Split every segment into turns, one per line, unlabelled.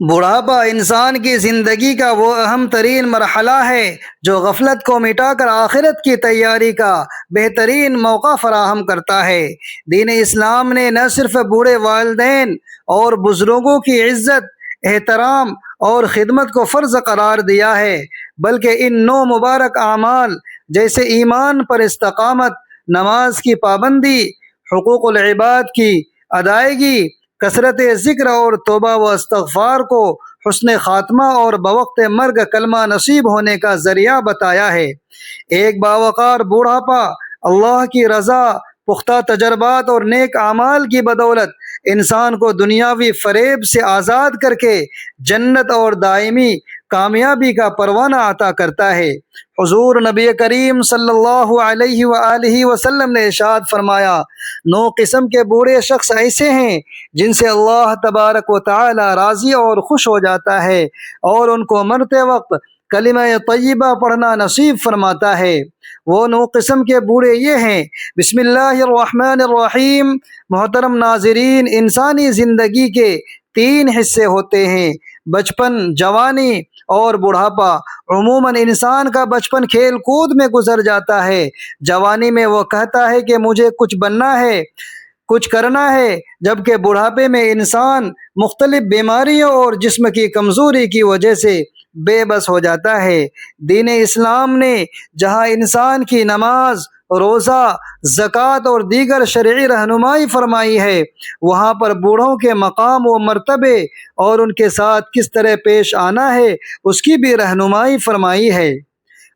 بڑھاپا انسان کی زندگی کا وہ اہم ترین مرحلہ ہے جو غفلت کو مٹا کر آخرت کی تیاری کا بہترین موقع فراہم کرتا ہے۔ دین اسلام نے نہ صرف بوڑھے والدین اور بزرگوں کی عزت، احترام اور خدمت کو فرض قرار دیا ہے، بلکہ ان 9 مبارک اعمال جیسے ایمان پر استقامت، نماز کی پابندی، حقوق العباد کی ادائیگی، کثرت ذکر اور توبہ و استغفار کو حسن خاتمہ اور بوقت مرگ کلمہ نصیب ہونے کا ذریعہ بتایا ہے۔ ایک باوقار بوڑھاپا اللہ کی رضا، پختہ تجربات اور نیک اعمال کی بدولت انسان کو دنیاوی فریب سے آزاد کر کے جنت اور دائمی کامیابی کا پروانہ عطا کرتا ہے۔ حضور نبی کریم صلی اللہ علیہ وآلہ وسلم نے ارشاد فرمایا، 9 قسم کے بوڑھے شخص ایسے ہیں جن سے اللہ تبارک و تعالی راضی اور خوش ہو جاتا ہے اور ان کو مرتے وقت کلمہ طیبہ پڑھنا نصیب فرماتا ہے۔ وہ 9 قسم کے بوڑھے یہ ہیں۔ بسم اللہ الرحمن الرحیم۔ محترم ناظرین، انسانی زندگی کے 3 حصے ہوتے ہیں: بچپن، جوانی اور بڑھاپا۔ عموماً انسان کا بچپن کھیل کود میں گزر جاتا ہے۔ جوانی میں وہ کہتا ہے کہ مجھے کچھ بننا ہے، کچھ کرنا ہے، جبکہ بڑھاپے میں انسان مختلف بیماریوں اور جسم کی کمزوری کی وجہ سے بے بس ہو جاتا ہے۔ دین اسلام نے جہاں انسان کی نماز، روزہ، زکوٰۃ اور دیگر شرعی رہنمائی فرمائی ہے، وہاں پر بوڑھوں کے مقام و مرتبے اور ان کے ساتھ کس طرح پیش آنا ہے اس کی بھی رہنمائی فرمائی ہے۔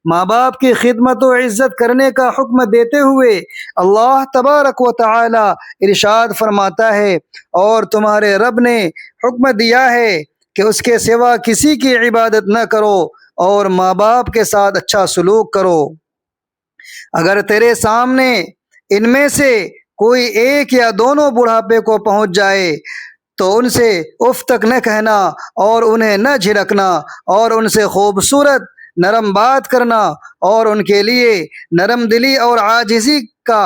ماں باپ کی خدمت و عزت کرنے کا حکم دیتے ہوئے اللہ تبارک و تعالی ارشاد فرماتا ہے، اور تمہارے رب نے حکم دیا ہے کہ اس کے سوا کسی کی عبادت نہ کرو اور ماں باپ کے ساتھ اچھا سلوک کرو۔ اگر تیرے سامنے ان میں سے کوئی ایک یا دونوں بڑھاپے کو پہنچ جائے تو ان سے اف تک نہ کہنا اور انہیں نہ جھڑکنا، اور ان سے خوبصورت نرم بات کرنا اور ان کے لیے نرم دلی اور عاجزی کا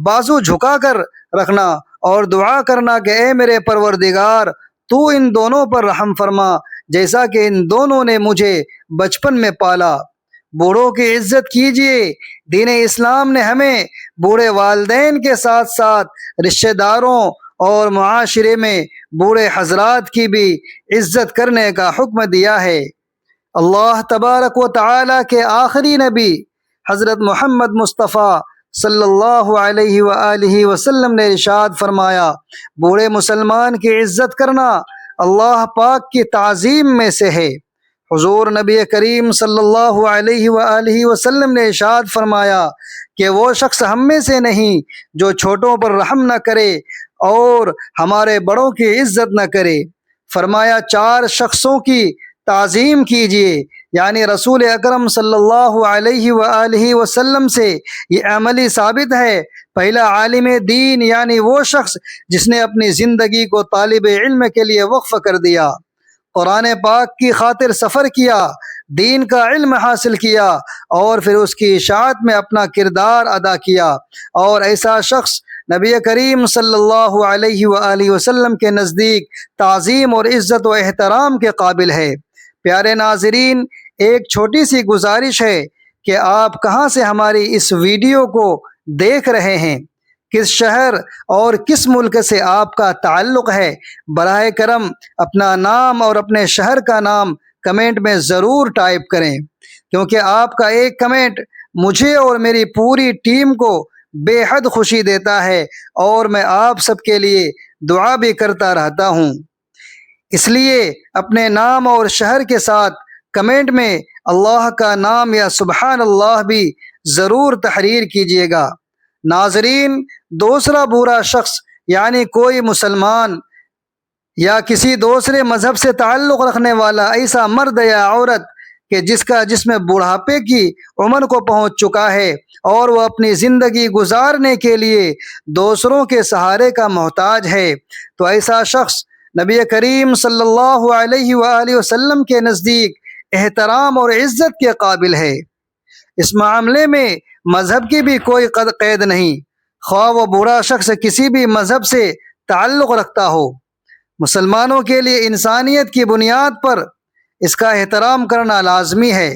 بازو جھکا کر رکھنا، اور دعا کرنا کہ اے میرے پروردگار، تو ان دونوں پر رحم فرما جیسا کہ ان دونوں نے مجھے بچپن میں پالا۔ بوڑھوں کی عزت کیجیے۔ دین اسلام نے ہمیں بوڑھے والدین کے ساتھ ساتھ رشتہ داروں اور معاشرے میں بوڑھے حضرات کی بھی عزت کرنے کا حکم دیا ہے۔ اللہ تبارک و تعالی کے آخری نبی حضرت محمد مصطفیٰ صلی اللہ علیہ وآلہ وسلم نے ارشاد فرمایا، بوڑھے مسلمان کی عزت کرنا اللہ پاک کی تعظیم میں سے ہے۔ حضور نبی کریم صلی اللہ علیہ وآلہ وسلم نے ارشاد فرمایا کہ وہ شخص ہم میں سے نہیں جو چھوٹوں پر رحم نہ کرے اور ہمارے بڑوں کی عزت نہ کرے۔ فرمایا 4 شخصوں کی تعظیم کیجیے، یعنی رسول اکرم صلی اللہ علیہ وآلہ وسلم سے یہ عملی ثابت ہے۔ پہلا، عالم دین، یعنی وہ شخص جس نے اپنی زندگی کو طالب علم کے لیے وقف کر دیا، قرآن پاک کی خاطر سفر کیا، دین کا علم حاصل کیا اور پھر اس کی اشاعت میں اپنا کردار ادا کیا، اور ایسا شخص نبی کریم صلی اللہ علیہ وآلہ وسلم کے نزدیک تعظیم اور عزت و احترام کے قابل ہے۔ پیارے ناظرین، ایک چھوٹی سی گزارش ہے کہ آپ کہاں سے ہماری اس ویڈیو کو دیکھ رہے ہیں، کس شہر اور کس ملک سے آپ کا تعلق ہے، براہ کرم اپنا نام اور اپنے شہر کا نام کمنٹ میں ضرور ٹائپ کریں، کیونکہ آپ کا ایک کمنٹ مجھے اور میری پوری ٹیم کو بے حد خوشی دیتا ہے، اور میں آپ سب کے لیے دعا بھی کرتا رہتا ہوں۔ اس لیے اپنے نام اور شہر کے ساتھ کمنٹ میں اللہ کا نام یا سبحان اللہ بھی ضرور تحریر کیجیے گا۔ ناظرین، دوسرا برا شخص یعنی کوئی مسلمان یا کسی دوسرے مذہب سے تعلق رکھنے والا ایسا مرد یا عورت کہ جس میں بڑھاپے کی عمر کو پہنچ چکا ہے اور وہ اپنی زندگی گزارنے کے لیے دوسروں کے سہارے کا محتاج ہے، تو ایسا شخص نبی کریم صلی اللہ علیہ وآلہ وسلم کے نزدیک احترام اور عزت کے قابل ہے۔ اس معاملے میں مذہب کی بھی کوئی قید نہیں، خواہ وہ بوڑھا شخص کسی بھی مذہب سے تعلق رکھتا ہو۔ مسلمانوں کے لیے انسانیت کی بنیاد پر اس کا احترام کرنا لازمی ہے۔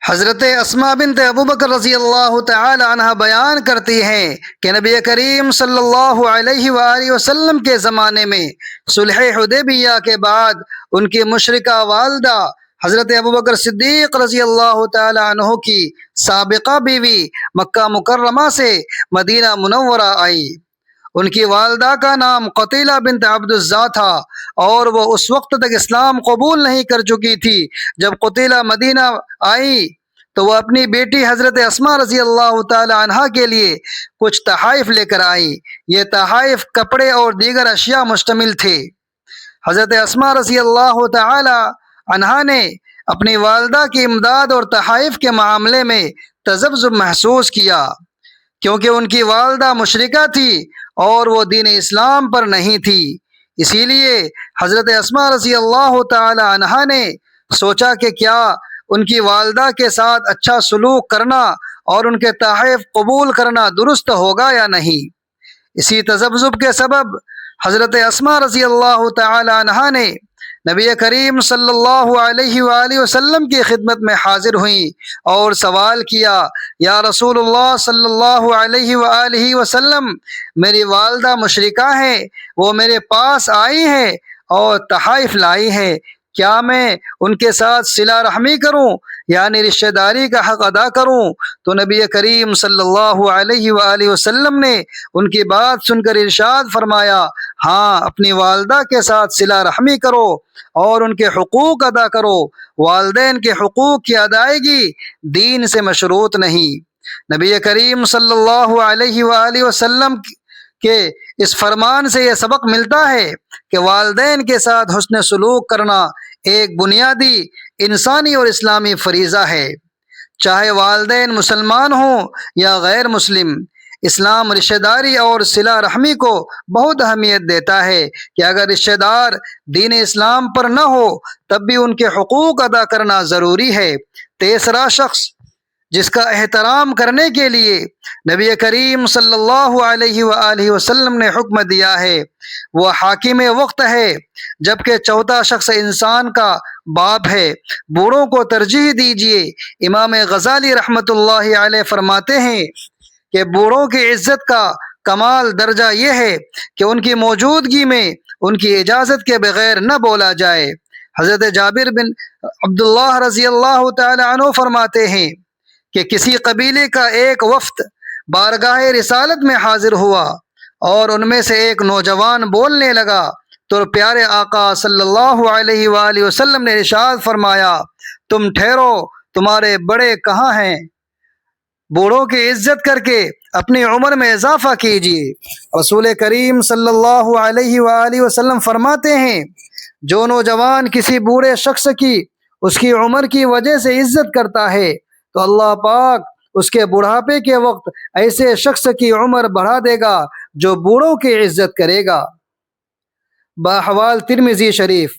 حضرت اسماء بنت ابو بکر رضی اللہ تعالی عنہ بیان کرتی ہیں کہ نبی کریم صلی اللہ علیہ وآلہ وسلم کے زمانے میں صلح حدیبیہ کے بعد ان کی مشرکہ والدہ حضرت ابو بکر صدیق رضی اللہ تعالی عنہ کی سابقہ بیوی مکہ مکرمہ سے مدینہ منورہ آئی۔ ان کی والدہ کا نام قتیلہ بنت عبد الزا تھا اور وہ اس وقت تک اسلام قبول نہیں کر چکی تھی۔ جب قتیلہ مدینہ آئی تو وہ اپنی بیٹی حضرت اسماء رضی اللہ تعالی عنہا کے لیے کچھ تحائف لے کر آئی۔ یہ تحائف کپڑے اور دیگر اشیاء مشتمل تھے۔ حضرت اسماء رضی اللہ تعالی عنہا نے اپنی والدہ کی امداد اور تحائف کے معاملے میں تذبذب محسوس کیا، کیونکہ ان کی والدہ مشرکہ تھی اور وہ دین اسلام پر نہیں تھی۔ اسی لیے حضرت اسماء رضی اللہ تعالی عنہا نے سوچا کہ کیا ان کی والدہ کے ساتھ اچھا سلوک کرنا اور ان کے تحائف قبول کرنا درست ہوگا یا نہیں۔ اسی تذبذب کے سبب حضرت اسماء رضی اللہ تعالی عنہا نے نبی کریم صلی اللہ علیہ وآلہ وسلم کی خدمت میں حاضر ہوئیں اور سوال کیا، یا رسول اللہ صلی اللہ علیہ وآلہ وسلم، میری والدہ مشرکہ ہیں، وہ میرے پاس آئی ہیں اور تحائف لائی ہیں، کیا میں ان کے ساتھ صلہ رحمی کروں یعنی رشتہ داری کا حق ادا کروں؟ تو نبی کریم صلی اللہ علیہ وآلہ وسلم نے ان کی بات سن کر ارشاد فرمایا، ہاں، اپنی والدہ کے ساتھ صلہ رحمی کرو اور ان کے حقوق ادا کرو۔ والدین کے حقوق کی ادائیگی دین سے مشروط نہیں۔ نبی کریم صلی اللہ علیہ وآلہ وسلم کے اس فرمان سے یہ سبق ملتا ہے کہ والدین کے ساتھ حسن سلوک کرنا ایک بنیادی انسانی اور اسلامی فریضہ ہے، چاہے والدین مسلمان ہوں یا غیر مسلم۔ اسلام رشتہ داری اور صلہ رحمی کو بہت اہمیت دیتا ہے کہ اگر رشتہ دار دین اسلام پر نہ ہو تب بھی ان کے حقوق ادا کرنا ضروری ہے۔ تیسرا شخص جس کا احترام کرنے کے لیے نبی کریم صلی اللہ علیہ وآلہ وسلم نے حکم دیا ہے وہ حاکم وقت ہے، جبکہ چوتھا شخص انسان کا باپ ہے۔ بوڑھوں کو ترجیح دیجیے۔ امام غزالی رحمۃ اللہ علیہ فرماتے ہیں کہ بوڑھوں کی عزت کا کمال درجہ یہ ہے کہ ان کی موجودگی میں ان کی اجازت کے بغیر نہ بولا جائے۔ حضرت جابر بن عبداللہ رضی اللہ تعالی عنہ فرماتے ہیں کہ کسی قبیلے کا ایک وفد بارگاہ رسالت میں حاضر ہوا اور ان میں سے ایک نوجوان بولنے لگا تو پیارے آقا صلی اللہ علیہ وآلہ وسلم نے ارشاد فرمایا، تم ٹھہرو، تمہارے بڑے کہاں ہیں؟ بوڑھوں کی عزت کر کے اپنی عمر میں اضافہ کیجیے۔ رسول کریم صلی اللہ علیہ وآلہ وسلم فرماتے ہیں، جو نوجوان کسی بوڑھے شخص کی اس کی عمر کی وجہ سے عزت کرتا ہے تو اللہ پاک اس کے بڑھاپے کے وقت ایسے شخص کی عمر بڑھا دے گا جو بوڑھوں کی عزت کرے گا۔ باحوال ترمذی شریف۔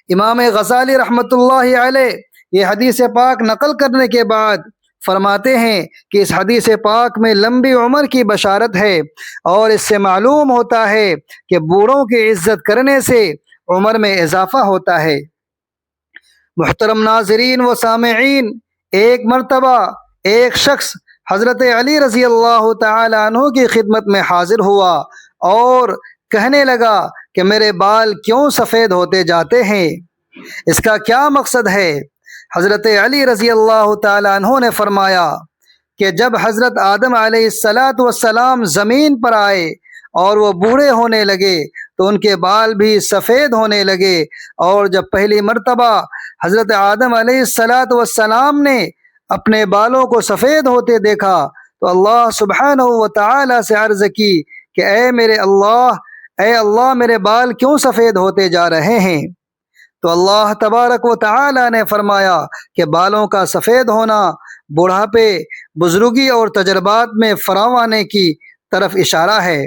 امام غزالی رحمۃ اللہ علیہ یہ حدیث پاک نقل کرنے کے بعد فرماتے ہیں کہ اس حدیث پاک میں لمبی عمر کی بشارت ہے اور اس سے معلوم ہوتا ہے کہ بوڑھوں کی عزت کرنے سے عمر میں اضافہ ہوتا ہے۔ محترم ناظرین و سامعین، ایک مرتبہ ایک شخص حضرت علی رضی اللہ تعالی عنہ کی خدمت میں حاضر ہوا اور کہنے لگا کہ میرے بال کیوں سفید ہوتے جاتے ہیں، اس کا کیا مقصد ہے؟ حضرت علی رضی اللہ تعالی عنہ نے فرمایا کہ جب حضرت آدم علیہ السلام زمین پر آئے اور وہ بوڑھے ہونے لگے تو ان کے بال بھی سفید ہونے لگے، اور جب پہلی مرتبہ حضرت آدم علیہ السلام نے اپنے بالوں کو سفید ہوتے دیکھا تو اللہ سبحانہ و تعالی سے عرض کی کہ اے اللہ میرے بال کیوں سفید ہوتے جا رہے ہیں؟ تو اللہ تبارک و تعالی نے فرمایا کہ بالوں کا سفید ہونا بڑھاپے، بزرگی اور تجربات میں فراوانی کی طرف اشارہ ہے،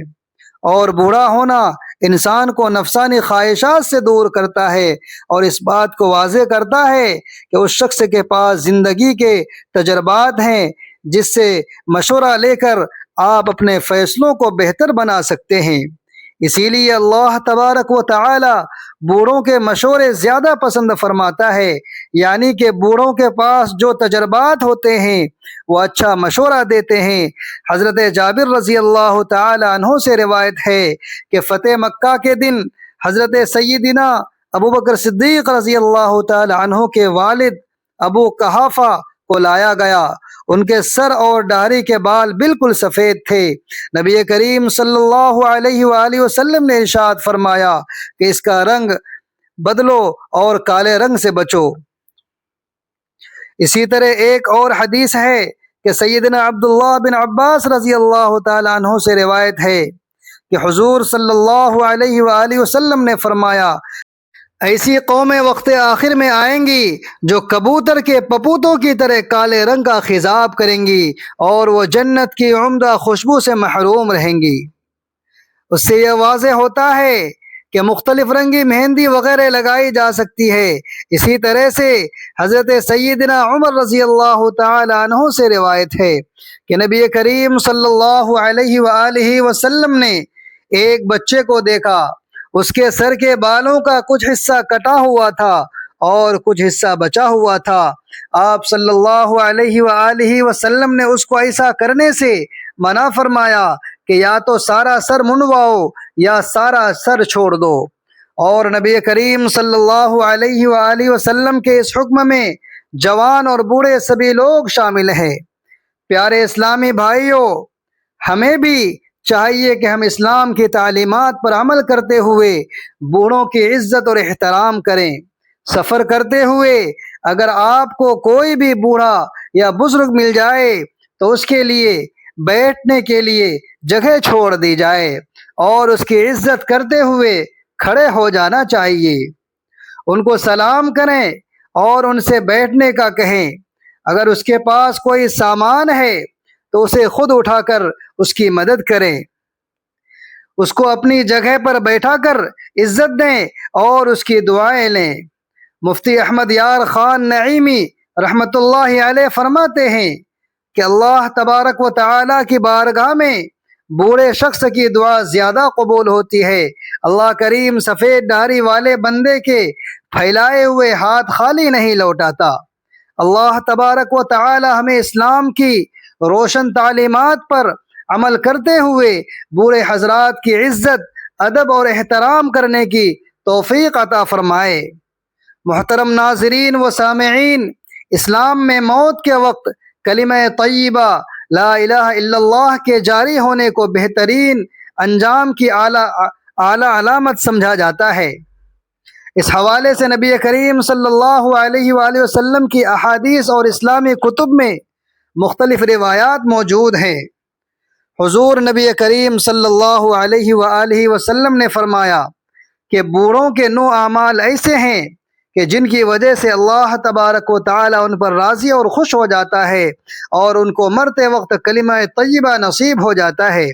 اور بوڑھا ہونا انسان کو نفسانی خواہشات سے دور کرتا ہے اور اس بات کو واضح کرتا ہے کہ اس شخص کے پاس زندگی کے تجربات ہیں جس سے مشورہ لے کر آپ اپنے فیصلوں کو بہتر بنا سکتے ہیں۔ اسی لیے اللہ تبارک و تعالی بوڑھوں کے مشورے زیادہ پسند فرماتا ہے، یعنی کہ بوڑھوں کے پاس جو تجربات ہوتے ہیں وہ اچھا مشورہ دیتے ہیں۔ حضرت جابر رضی اللہ تعالی عنہ سے روایت ہے کہ فتح مکہ کے دن حضرت سیدنا ابو بکر صدیق رضی اللہ تعالی عنہ کے والد ابو قحافہ کو لایا گیا۔ ان کے سر اور داڑھی کے بال بالکل سفید تھے۔ نبی کریم صلی اللہ علیہ وآلہ وسلم نے ارشاد فرمایا کہ اس کا رنگ بدلو اور کالے رنگ سے بچو۔ اسی طرح ایک اور حدیث ہے کہ سیدنا عبداللہ بن عباس رضی اللہ تعالی عنہ سے روایت ہے کہ حضور صلی اللہ علیہ وآلہ وسلم نے فرمایا، ایسی قومیں وقت آخر میں آئیں گی جو کبوتر کے پپوتوں کی طرح کالے رنگ کا خضاب کریں گی اور وہ جنت کی عمدہ خوشبو سے محروم رہیں گی۔ اس سے یہ واضح ہوتا ہے کہ مختلف رنگی مہندی وغیرہ لگائی جا سکتی ہے۔ اسی طرح سے حضرت سیدنا عمر رضی اللہ تعالی عنہ سے روایت ہے کہ نبی کریم صلی اللہ علیہ وآلہ وسلم نے ایک بچے کو دیکھا، اس کے سر کے بالوں کا کچھ حصہ کٹا ہوا تھا اور کچھ حصہ بچا ہوا تھا۔ آپ صلی اللہ علیہ وآلہ وسلم نے اس کو ایسا کرنے سے منع فرمایا کہ یا تو سارا سر منڈواؤ یا سارا سر چھوڑ دو، اور نبی کریم صلی اللہ علیہ وآلہ وسلم کے اس حکم میں جوان اور بوڑھے سبھی لوگ شامل ہیں۔ پیارے اسلامی بھائیوں، ہمیں بھی چاہیے کہ ہم اسلام کی تعلیمات پر عمل کرتے ہوئے بوڑھوں کی عزت اور احترام کریں۔ سفر کرتے ہوئے اگر آپ کو کوئی بھی بوڑھا یا بزرگ مل جائے تو اس کے لیے بیٹھنے کے لیے جگہ چھوڑ دی جائے اور اس کی عزت کرتے ہوئے کھڑے ہو جانا چاہیے۔ ان کو سلام کریں اور ان سے بیٹھنے کا کہیں۔ اگر اس کے پاس کوئی سامان ہے تو اسے خود اٹھا کر اس کی مدد کریں، اس کو اپنی جگہ پر بیٹھا کر عزت دیں اور اس کی دعائیں لیں۔ مفتی احمد یار خان نعیمی رحمۃ اللہ علیہ فرماتے ہیں کہ اللہ تبارک و تعالی کی بارگاہ میں بوڑھے شخص کی دعا زیادہ قبول ہوتی ہے۔ اللہ کریم سفید داڑھی والے بندے کے پھیلائے ہوئے ہاتھ خالی نہیں لوٹاتا۔ اللہ تبارک و تعالی ہمیں اسلام کی روشن تعلیمات پر عمل کرتے ہوئے بوڑھے حضرات کی عزت، ادب اور احترام کرنے کی توفیق عطا فرمائے۔ محترم ناظرین و سامعین، اسلام میں موت کے وقت کلمہ طیبہ لا الہ الا اللہ کے جاری ہونے کو بہترین انجام کی اعلیٰ علامت سمجھا جاتا ہے۔ اس حوالے سے نبی کریم صلی اللہ علیہ وآلہ وسلم کی احادیث اور اسلامی کتب میں مختلف روایات موجود ہیں۔ حضور نبی کریم صلی اللہ علیہ وآلہ وسلم نے فرمایا کہ بوڑھوں کے 9 اعمال ایسے ہیں کہ جن کی وجہ سے اللہ تبارک و تعالی ان پر راضی اور خوش ہو جاتا ہے اور ان کو مرتے وقت کلمہ طیبہ نصیب ہو جاتا ہے۔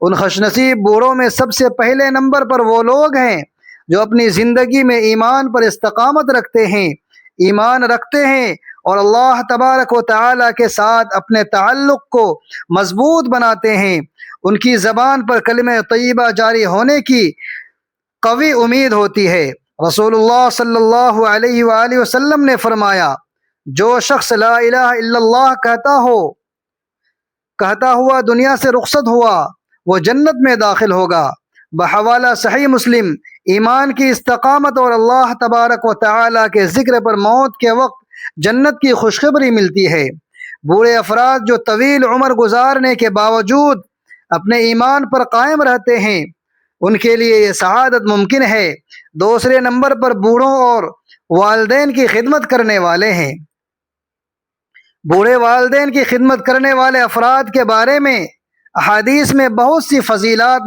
ان خوش نصیب بوڑھوں میں سب سے پہلے نمبر پر وہ لوگ ہیں جو اپنی زندگی میں ایمان پر استقامت رکھتے ہیں، ایمان رکھتے ہیں اور اللہ تبارک و تعالی کے ساتھ اپنے تعلق کو مضبوط بناتے ہیں۔ ان کی زبان پر کلمہ طیبہ جاری ہونے کی قوی امید ہوتی ہے۔ رسول اللہ صلی اللہ علیہ وآلہ وسلم نے فرمایا، جو شخص لا الہ الا اللہ کہتا ہوا دنیا سے رخصت ہوا وہ جنت میں داخل ہوگا۔ بحوالہ صحیح مسلم، ایمان کی استقامت اور اللہ تبارک و تعالی کے ذکر پر موت کے وقت جنت کی خوشخبری ملتی ہے۔ بوڑھے افراد جو طویل عمر گزارنے کے باوجود اپنے ایمان پر قائم رہتے ہیں، ان کے لیے یہ سعادت ممکن ہے۔ دوسرے نمبر پر بوڑھوں اور والدین کی خدمت کرنے والے ہیں۔ بوڑھے والدین کی خدمت کرنے والے افراد کے بارے میں احادیث میں بہت سی فضیلات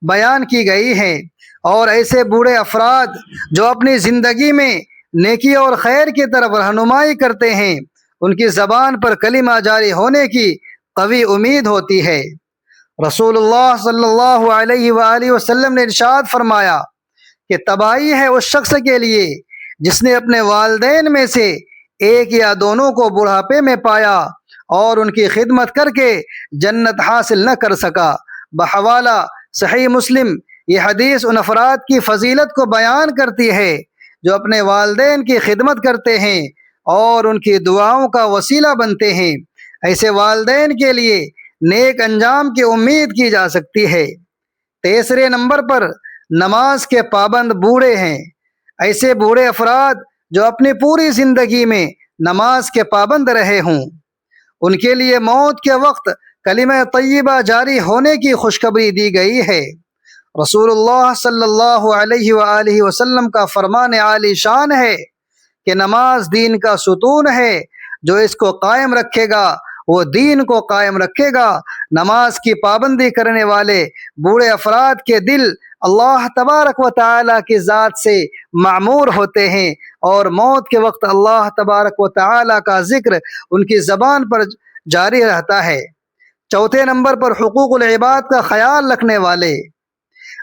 بیان کی گئی ہیں، اور ایسے بوڑھے افراد جو اپنی زندگی میں نیکی اور خیر کی طرف رہنمائی کرتے ہیں، ان کی زبان پر کلمہ جاری ہونے کی قوی امید ہوتی ہے۔ رسول اللہ صلی اللہ علیہ وآلہ وسلم نے ارشاد فرمایا کہ تباہی ہے اس شخص کے لیے جس نے اپنے والدین میں سے ایک یا دونوں کو بڑھاپے میں پایا اور ان کی خدمت کر کے جنت حاصل نہ کر سکا۔ بحوالہ صحیح مسلم، یہ حدیث ان افراد کی فضیلت کو بیان کرتی ہے جو اپنے والدین کی خدمت کرتے ہیں اور ان کی دعاؤں کا وسیلہ بنتے ہیں۔ ایسے والدین کے لیے نیک انجام کی امید کی جا سکتی ہے۔ تیسرے نمبر پر نماز کے پابند بوڑھے ہیں۔ ایسے بوڑھے افراد جو اپنی پوری زندگی میں نماز کے پابند رہے ہوں، ان کے لیے موت کے وقت کلمہ طیبہ جاری ہونے کی خوشخبری دی گئی ہے۔ رسول اللہ صلی اللہ علیہ وآلہ وسلم کا فرمان عالی شان ہے کہ نماز دین کا ستون ہے، جو اس کو قائم رکھے گا وہ دین کو قائم رکھے گا۔ نماز کی پابندی کرنے والے بوڑھے افراد کے دل اللہ تبارک و تعالی کی ذات سے معمور ہوتے ہیں، اور موت کے وقت اللہ تبارک و تعالی کا ذکر ان کی زبان پر جاری رہتا ہے۔ چوتھے نمبر پر حقوق العباد کا خیال رکھنے والے۔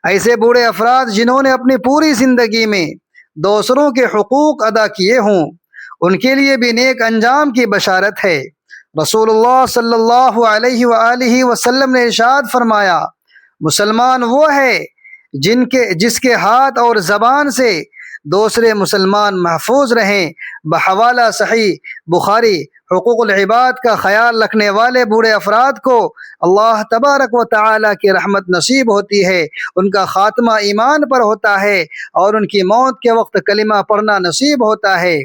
ایسے بوڑھے افراد جنہوں نے اپنی پوری زندگی میں دوسروں کے حقوق ادا کیے ہوں، ان کے لیے بھی نیک انجام کی بشارت ہے۔ رسول اللہ صلی اللہ علیہ وآلہ وسلم نے ارشاد فرمایا، مسلمان وہ ہے جس کے ہاتھ اور زبان سے دوسرے مسلمان محفوظ رہیں۔ بحوالہ صحیح بخاری۔ حقوق العباد کا خیال رکھنے والے بوڑھے افراد کو اللہ تبارک و تعالی کی رحمت نصیب ہوتی ہے، ان کا خاتمہ ایمان پر ہوتا ہے اور ان کی موت کے وقت کلمہ پڑھنا نصیب ہوتا ہے۔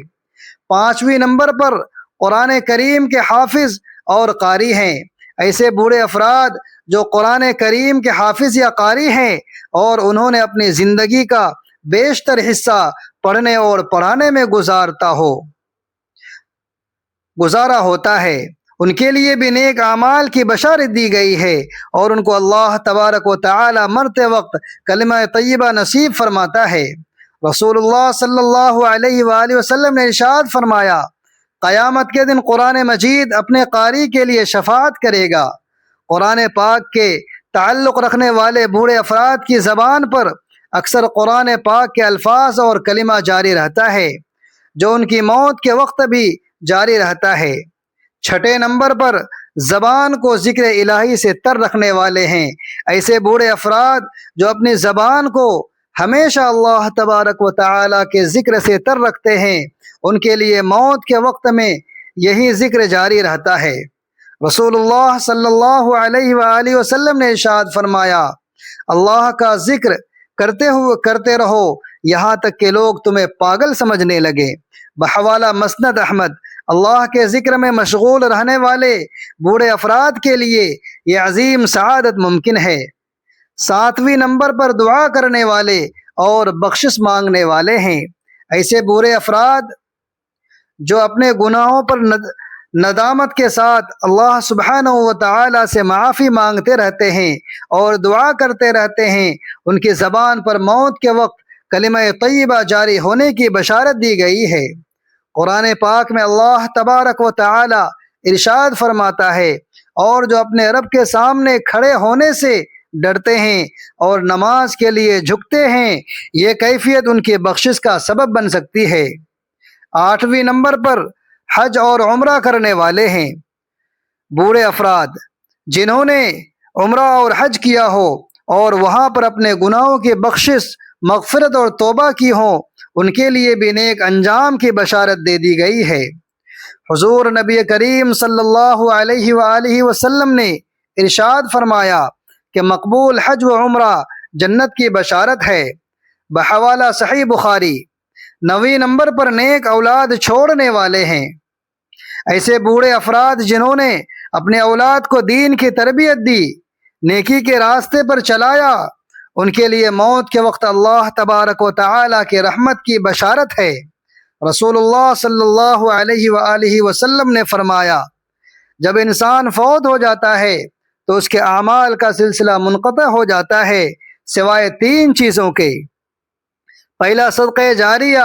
پانچویں نمبر پر قرآن کریم کے حافظ اور قاری ہیں۔ ایسے بوڑھے افراد جو قرآن کریم کے حافظ یا قاری ہیں اور انہوں نے اپنی زندگی کا بیشتر حصہ پڑھنے اور پڑھانے میں گزارا ہوتا ہے، ان کے لیے بھی نیک اعمال کی بشارت دی گئی ہے، اور ان کو اللہ تبارک و تعالی مرتے وقت کلمہ طیبہ نصیب فرماتا ہے۔ رسول اللہ صلی اللہ علیہ وآلہ وسلم نے ارشاد فرمایا، قیامت کے دن قرآن مجید اپنے قاری کے لیے شفاعت کرے گا۔ قرآن پاک کے تعلق رکھنے والے بوڑھے افراد کی زبان پر اکثر قرآن پاک کے الفاظ اور کلمہ جاری رہتا ہے، جو ان کی موت کے وقت بھی جاری رہتا ہے۔ چھٹے نمبر پر زبان کو ذکر الہی سے تر رکھنے والے ہیں۔ ایسے بوڑھے افراد جو اپنی زبان کو ہمیشہ اللہ تبارک و تعالی کے ذکر سے تر رکھتے ہیں، ان کے لیے موت کے وقت میں یہی ذکر جاری رہتا ہے۔ رسول اللہ صلی اللہ علیہ وآلہ وسلم نے ارشاد فرمایا، اللہ کا ذکر کرتے رہو یہاں تک کہ لوگ تمہیں پاگل سمجھنے لگے۔ بحوالہ مسند احمد۔ اللہ کے ذکر میں مشغول رہنے والے بوڑھے افراد کے لیے یہ عظیم سعادت ممکن ہے۔ ساتویں نمبر پر دعا کرنے والے اور بخشش مانگنے والے ہیں۔ ایسے بوڑھے افراد جو اپنے گناہوں پر ندامت کے ساتھ اللہ سبحانہ و تعالی سے معافی مانگتے رہتے ہیں اور دعا کرتے رہتے ہیں، ان کی زبان پر موت کے وقت کلمہ طیبہ جاری ہونے کی بشارت دی گئی ہے۔ قرآن پاک میں اللہ تبارک و تعالی ارشاد فرماتا ہے، اور جو اپنے رب کے سامنے کھڑے ہونے سے ڈرتے ہیں اور نماز کے لیے جھکتے ہیں، یہ کیفیت ان کی بخشش کا سبب بن سکتی ہے۔ آٹھویں نمبر پر حج اور عمرہ کرنے والے ہیں۔ بوڑھے افراد جنہوں نے عمرہ اور حج کیا ہو اور وہاں پر اپنے گناہوں کی بخشش، مغفرت اور توبہ کی ہوں، ان کے لیے بھی نیک انجام کی بشارت دے دی گئی ہے۔ حضور نبی کریم صلی اللہ علیہ وآلہ وسلم نے ارشاد فرمایا کہ مقبول حج و عمرہ جنت کی بشارت ہے۔ بحوالہ صحیح بخاری۔ نویں نمبر پر نیک اولاد چھوڑنے والے ہیں۔ ایسے بوڑھے افراد جنہوں نے اپنے اولاد کو دین کی تربیت دی، نیکی کے راستے پر چلایا، ان کے لیے موت کے وقت اللہ تبارک و تعالی کی رحمت کی بشارت ہے۔ رسول اللہ صلی اللہ علیہ وآلہ وسلم نے فرمایا، جب انسان فوت ہو جاتا ہے تو اس کے اعمال کا سلسلہ منقطع ہو جاتا ہے سوائے تین چیزوں کے۔ پہلا صدقہ جاریہ،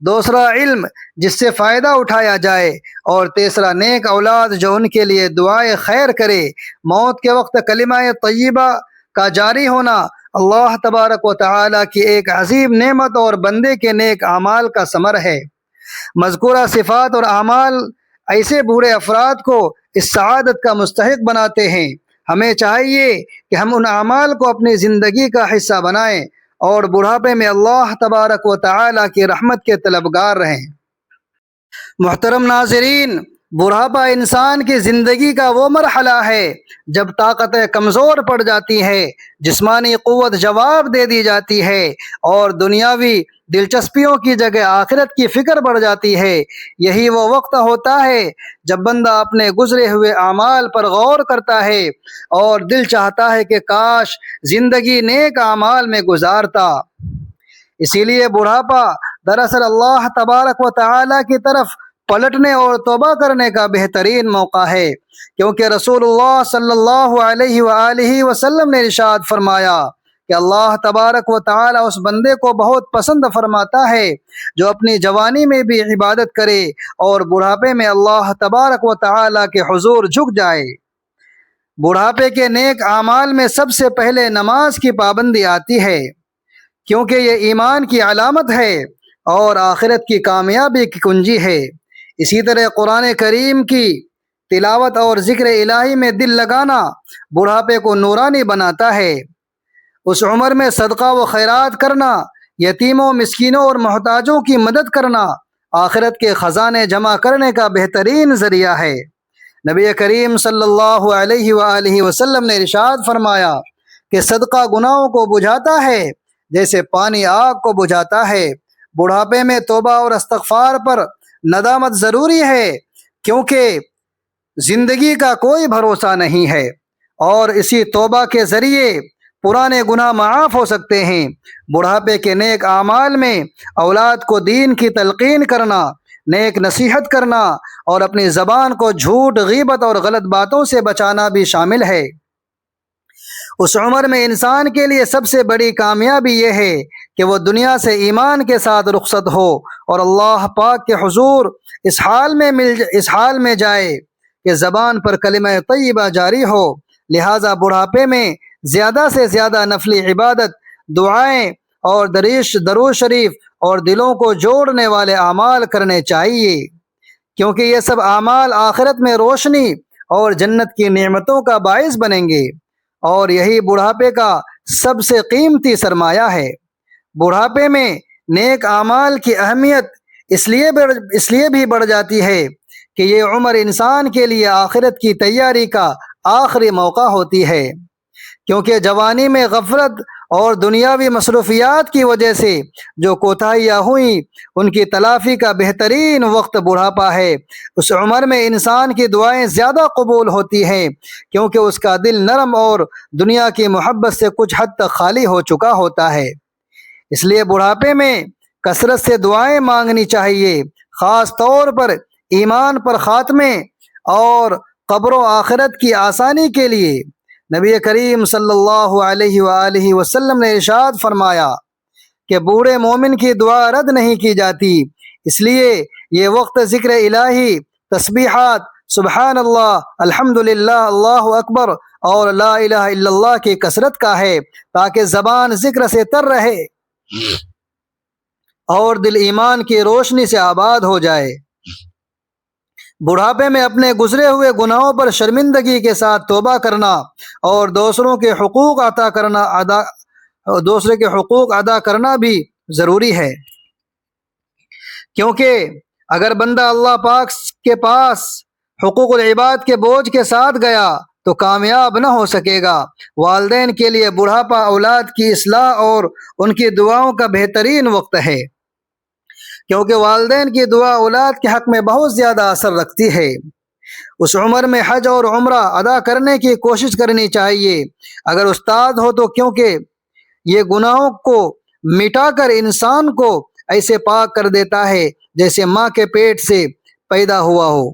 دوسرا علم جس سے فائدہ اٹھایا جائے، اور تیسرا نیک اولاد جو ان کے لیے دعائے خیر کرے۔ موت کے وقت کلمہ طیبہ کا جاری ہونا اللہ تبارک و تعالی کی ایک عظیم نعمت اور بندے کے نیک اعمال کا ثمر ہے۔ مذکورہ صفات اور اعمال ایسے بوڑھے افراد کو اس سعادت کا مستحق بناتے ہیں۔ ہمیں چاہیے کہ ہم ان اعمال کو اپنی زندگی کا حصہ بنائیں اور بڑھاپے میں اللہ تبارک و تعالی کی رحمت کے طلبگار رہیں۔ محترم ناظرین، بڑھاپا انسان کی زندگی کا وہ مرحلہ ہے جب طاقتیں کمزور پڑ جاتی ہے، جسمانی قوت جواب دے دی جاتی ہے اور دنیاوی دلچسپیوں کی جگہ آخرت کی فکر بڑھ جاتی ہے۔ یہی وہ وقت ہوتا ہے جب بندہ اپنے گزرے ہوئے اعمال پر غور کرتا ہے اور دل چاہتا ہے کہ کاش زندگی نیک اعمال میں گزارتا۔ اسی لیے بڑھاپا دراصل اللہ تبارک و تعالی کی طرف پلٹنے اور توبہ کرنے کا بہترین موقع ہے، کیونکہ رسول اللہ صلی اللہ علیہ وآلہ وسلم نے ارشاد فرمایا کہ اللہ تبارک و تعالی اس بندے کو بہت پسند فرماتا ہے جو اپنی جوانی میں بھی عبادت کرے اور بڑھاپے میں اللہ تبارک و تعالی کے حضور جھک جائے۔ بڑھاپے کے نیک اعمال میں سب سے پہلے نماز کی پابندی آتی ہے، کیونکہ یہ ایمان کی علامت ہے اور آخرت کی کامیابی کی کنجی ہے۔ اسی طرح قرآن کریم کی تلاوت اور ذکر الہی میں دل لگانا بڑھاپے کو نورانی بناتا ہے۔ اس عمر میں صدقہ و خیرات کرنا، یتیموں، مسکینوں اور محتاجوں کی مدد کرنا آخرت کے خزانے جمع کرنے کا بہترین ذریعہ ہے۔ نبی کریم صلی اللہ علیہ وآلہ وسلم نے ارشاد فرمایا کہ صدقہ گناہوں کو بجھاتا ہے جیسے پانی آگ کو بجھاتا ہے۔ بڑھاپے میں توبہ اور استغفار پر ندامت ضروری ہے، کیونکہ زندگی کا کوئی بھروسہ نہیں ہے اور اسی توبہ کے ذریعے پرانے گناہ معاف ہو سکتے ہیں۔ بڑھاپے کے نیک اعمال میں اولاد کو دین کی تلقین کرنا، نیک نصیحت کرنا اور اپنی زبان کو جھوٹ، غیبت اور غلط باتوں سے بچانا بھی شامل ہے۔ اس عمر میں انسان کے لیے سب سے بڑی کامیابی یہ ہے کہ وہ دنیا سے ایمان کے ساتھ رخصت ہو اور اللہ پاک کے حضور اس حال میں جائے کہ زبان پر کلمہ طیبہ جاری ہو۔ لہٰذا بڑھاپے میں زیادہ سے زیادہ نفلی عبادت، دعائیں اور درود شریف اور دلوں کو جوڑنے والے اعمال کرنے چاہیے، کیونکہ یہ سب اعمال آخرت میں روشنی اور جنت کی نعمتوں کا باعث بنیں گے، اور یہی بڑھاپے کا سب سے قیمتی سرمایہ ہے۔ بڑھاپے میں نیک اعمال کی اہمیت اس لیے بھی بڑھ جاتی ہے کہ یہ عمر انسان کے لیے آخرت کی تیاری کا آخری موقع ہوتی ہے، کیونکہ جوانی میں غفلت اور دنیاوی مصروفیات کی وجہ سے جو کوتاہیاں ہوئیں ان کی تلافی کا بہترین وقت بڑھاپا ہے۔ اس عمر میں انسان کی دعائیں زیادہ قبول ہوتی ہیں، کیونکہ اس کا دل نرم اور دنیا کی محبت سے کچھ حد تک خالی ہو چکا ہوتا ہے۔ اس لیے بڑھاپے میں کثرت سے دعائیں مانگنی چاہیے، خاص طور پر ایمان پر خاتمے اور قبر و آخرت کی آسانی کے لیے۔ نبی کریم صلی اللہ علیہ وآلہ وسلم نے ارشاد فرمایا کہ بوڑھے مومن کی دعا رد نہیں کی جاتی، اس لیے یہ وقت ذکر الہی، تسبیحات، سبحان اللہ، الحمدللہ، اللہ اکبر اور لا الہ الا اللہ کی کثرت کا ہے، تاکہ زبان ذکر سے تر رہے اور دل ایمان کی روشنی سے آباد ہو جائے۔ بڑھاپے میں اپنے گزرے ہوئے گناہوں پر شرمندگی کے ساتھ توبہ کرنا اور دوسروں کے حقوق ادا کرنا بھی ضروری ہے، کیونکہ اگر بندہ اللہ پاک کے پاس حقوق العباد کے بوجھ کے ساتھ گیا تو کامیاب نہ ہو سکے گا۔ والدین کے لیے بڑھاپا اولاد کی اصلاح اور ان کی دعاؤں کا بہترین وقت ہے، کیونکہ والدین کی دعا اولاد کے حق میں بہت زیادہ اثر رکھتی ہے۔ اس عمر میں حج اور عمرہ ادا کرنے کی کوشش کرنی چاہیے اگر استاد ہو تو، کیونکہ یہ گناہوں کو مٹا کر انسان کو ایسے پاک کر دیتا ہے جیسے ماں کے پیٹ سے پیدا ہوا ہو۔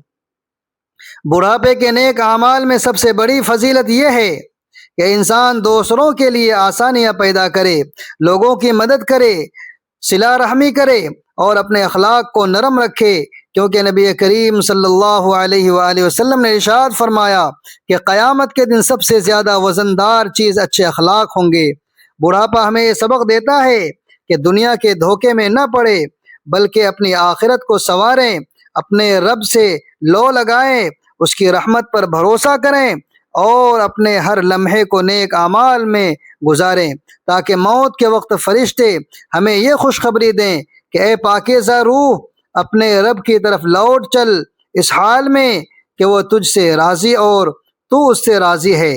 بڑھاپے کے نیک اعمال میں سب سے بڑی فضیلت یہ ہے کہ انسان دوسروں کے لیے آسانیاں پیدا کرے، لوگوں کی مدد کرے، صلہ رحمی کرے اور اپنے اخلاق کو نرم رکھے، کیونکہ نبی کریم صلی اللہ علیہ وآلہ وسلم نے ارشاد فرمایا کہ قیامت کے دن سب سے زیادہ وزندار چیز اچھے اخلاق ہوں گے۔ بڑھاپا ہمیں یہ سبق دیتا ہے کہ دنیا کے دھوکے میں نہ پڑے، بلکہ اپنی آخرت کو سنواریں، اپنے رب سے لو لگائیں، اس کی رحمت پر بھروسہ کریں اور اپنے ہر لمحے کو نیک اعمال میں گزاریں، تاکہ موت کے وقت فرشتے ہمیں یہ خوشخبری دیں کہ اے پاکیزہ روح، اپنے رب کی طرف لوٹ چل، اس حال میں کہ وہ تجھ سے راضی اور تو اس سے راضی ہے۔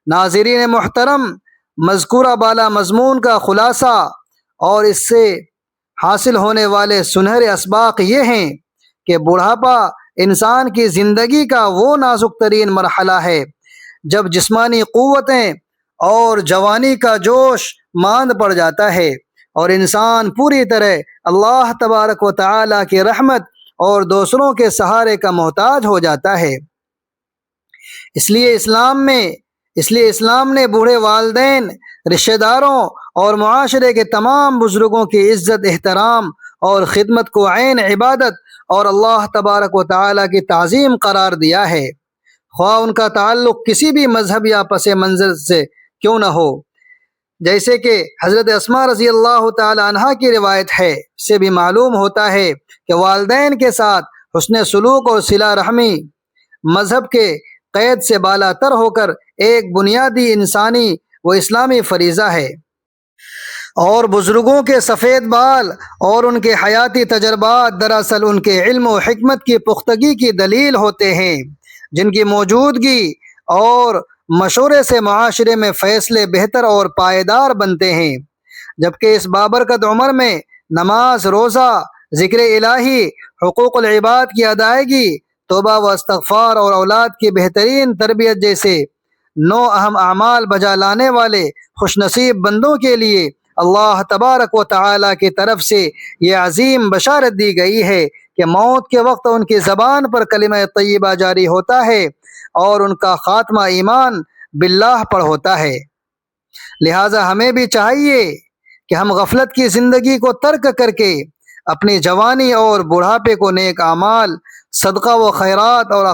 ناظرین محترم، مذکورہ بالا مضمون کا خلاصہ اور اس سے حاصل ہونے والے سنہرے اسباق یہ ہیں کہ بڑھاپا انسان کی زندگی کا وہ نازک ترین مرحلہ ہے جب جسمانی قوتیں اور جوانی کا جوش ماند پڑ جاتا ہے اور انسان پوری طرح اللہ تبارک و تعالی کی رحمت اور دوسروں کے سہارے کا محتاج ہو جاتا ہے۔ اس لیے اسلام نے بوڑھے والدین، رشتہ داروں اور معاشرے کے تمام بزرگوں کی عزت، احترام اور خدمت کو عین عبادت اور اللہ تبارک و تعالی کی تعظیم قرار دیا ہے، خواہ ان کا تعلق کسی بھی مذہب یا پس منظر سے کیوں نہ ہو۔ جیسے کہ حضرت اسماء رضی اللہ تعالی عنہا کی روایت ہے، اس سے بھی معلوم ہوتا ہے کہ والدین کے ساتھ حسن سلوک اور صلہ رحمی مذہب کے قید سے بالا تر ہو کر ایک بنیادی انسانی و اسلامی فریضہ ہے، اور بزرگوں کے سفید بال اور ان کے حیاتی تجربات دراصل ان کے علم و حکمت کی پختگی کی دلیل ہوتے ہیں، جن کی موجودگی اور مشورے سے معاشرے میں فیصلے بہتر اور پائیدار بنتے ہیں۔ جبکہ اس بابرکت عمر میں نماز، روزہ، ذکر الہی، حقوق العباد کی ادائیگی، توبہ و استغفار اور اولاد کی بہترین تربیت جیسے 9 اہم اعمال بجا لانے والے خوش نصیب بندوں کے لیے اللہ تبارک و تعالی کی طرف سے یہ عظیم بشارت دی گئی ہے کہ موت کے وقت ان کی زبان پر کلمہ طیبہ جاری ہوتا ہے اور ان کا خاتمہ ایمان باللہ پر ہوتا ہے۔ لہٰذا ہمیں بھی چاہیے کہ ہم غفلت کی زندگی کو ترک کر کے اپنی جوانی اور بڑھاپے کو نیک اعمال، صدقہ و خیرات اور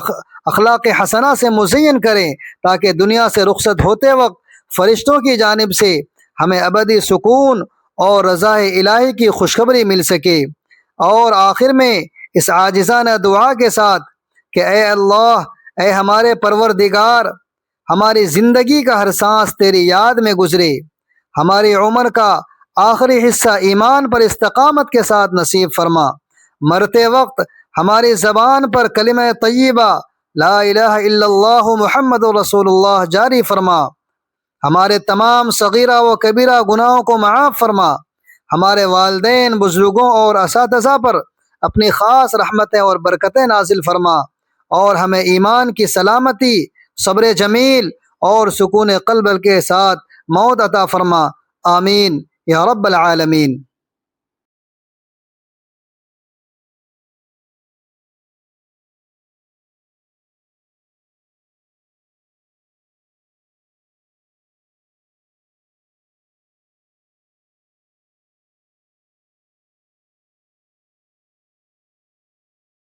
اخلاق حسنہ سے مزین کریں، تاکہ دنیا سے رخصت ہوتے وقت فرشتوں کی جانب سے ہمیں ابدی سکون اور رضا الہی کی خوشخبری مل سکے۔ اور آخر میں اس عاجزانہ دعا کے ساتھ کہ اے اللہ، اے ہمارے پروردگار، ہماری زندگی کا ہر سانس تیری یاد میں گزرے، ہماری عمر کا آخری حصہ ایمان پر استقامت کے ساتھ نصیب فرما، مرتے وقت ہماری زبان پر کلمہ طیبہ لا الہ الا اللہ محمد رسول اللہ جاری فرما، ہمارے تمام صغیرہ و کبیرہ گناہوں کو معاف فرما، ہمارے والدین، بزرگوں اور اساتذہ پر اپنی خاص رحمتیں اور برکتیں نازل فرما، اور ہمیں ایمان کی سلامتی، صبر جمیل اور سکون قلب کے ساتھ موت عطا فرما، آمین یا رب العالمین۔